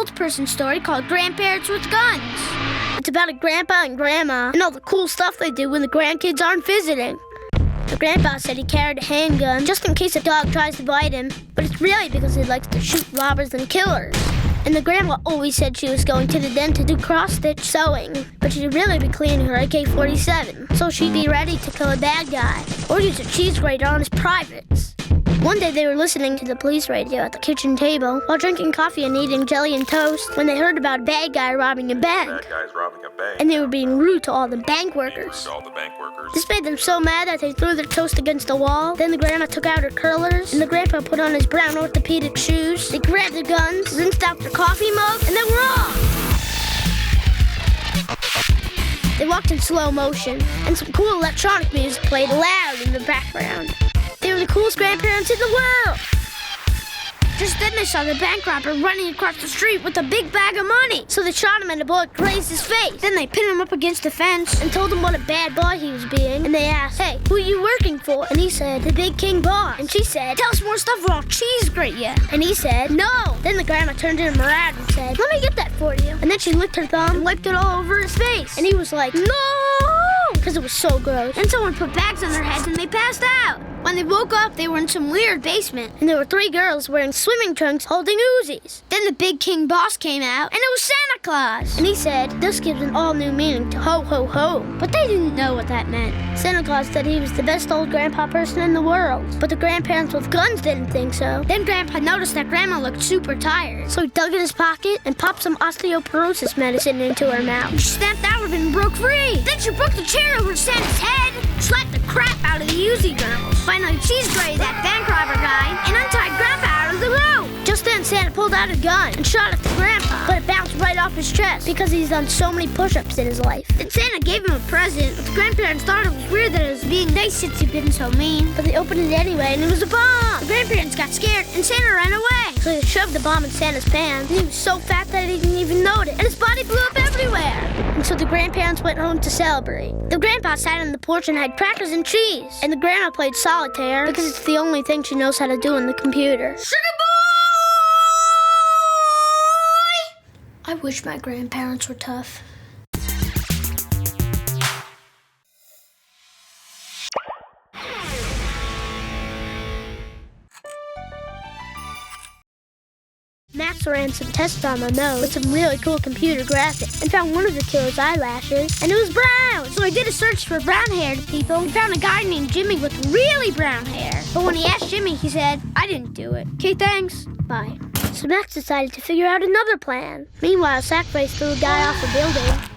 old-person story called Grandparents with Guns. It's about a grandpa and grandma and all the cool stuff they do when the grandkids aren't visiting. The grandpa said he carried a handgun just in case a dog tries to bite him, but it's really because he likes to shoot robbers and killers. And the grandma always said she was going to the den to do cross-stitch sewing, but she'd really be cleaning her AK-47, so she'd be ready to kill a bad guy or use a cheese grater on his privates. One day they were listening to the police radio at the kitchen table while drinking coffee and eating jelly and toast when they heard about a bad guy robbing a bank. Bad guy's robbing a bank. And they were being rude to all the bank workers. This made them so mad that they threw their toast against the wall. Then the grandma took out her curlers, and the grandpa put on his brown orthopedic shoes. They grabbed their guns, rinsed out their coffee mug, and they were off. They walked in slow motion, and some cool electronic music played loud in the background. They were the coolest grandparents in the world. Just then they saw the bank robber running across the street with a big bag of money. So they shot him and the bullet grazed his face. Then they pinned him up against the fence and told him what a bad boy he was being. And they asked, "Hey, who are you working for?" And he said, "The big king boss." And she said, "Tell us more stuff or I'll cheese grate you." And he said, "No." Then the grandma turned to him around and said, "Let me get that for you." And then she licked her thumb and wiped it all over his face. And he was like, "No!" Because it was so gross. And someone put bags on their heads and they passed out. When they woke up, they were in some weird basement, and there were 3 girls wearing swimming trunks holding Uzis. Then the big king boss came out, and it was Santa Claus. And he said, "This gives an all-new meaning to ho, ho, ho." But they didn't know what that meant. Santa Claus said he was the best old grandpa person in the world, but the grandparents with guns didn't think so. Then Grandpa noticed that Grandma looked super tired, so he dug in his pocket and popped some osteoporosis medicine into her mouth. She snapped out of it and broke free. Then she broke the chair over Santa's head, slapped the crap out of the Uzi girls. Finally, cheese grated that bank robber guy and untied Grandpa out of the rope. Just then, Santa pulled out a gun and shot at the grandpa, but it bounced right off his chest because he's done so many push-ups in his life. Then Santa gave him a present, but the grandparents thought it was weird that it was being nice since he'd been so mean. But they opened it anyway, and it was a bomb. The grandparents got scared, and Santa ran away. So they shoved the bomb in Santa's pants, and he was so fat that he didn't even notice, and his body blew up everywhere. And so the grandparents went home to celebrate. The grandpa sat on the porch and had crackers and cheese, and the grandma played solitaire because it's the only thing she knows how to do on the computer. Sugarboy! I wish my grandparents were tough. Max ran some tests on my nose with some really cool computer graphics and found one of the killer's eyelashes, and it was brown. So I did a search for brown-haired people and found a guy named Jimmy with really brown hair. But when he asked Jimmy, he said, "I didn't do it." "Okay, thanks. Bye." So Max decided to figure out another plan. Meanwhile, Sackface threw a guy off a building.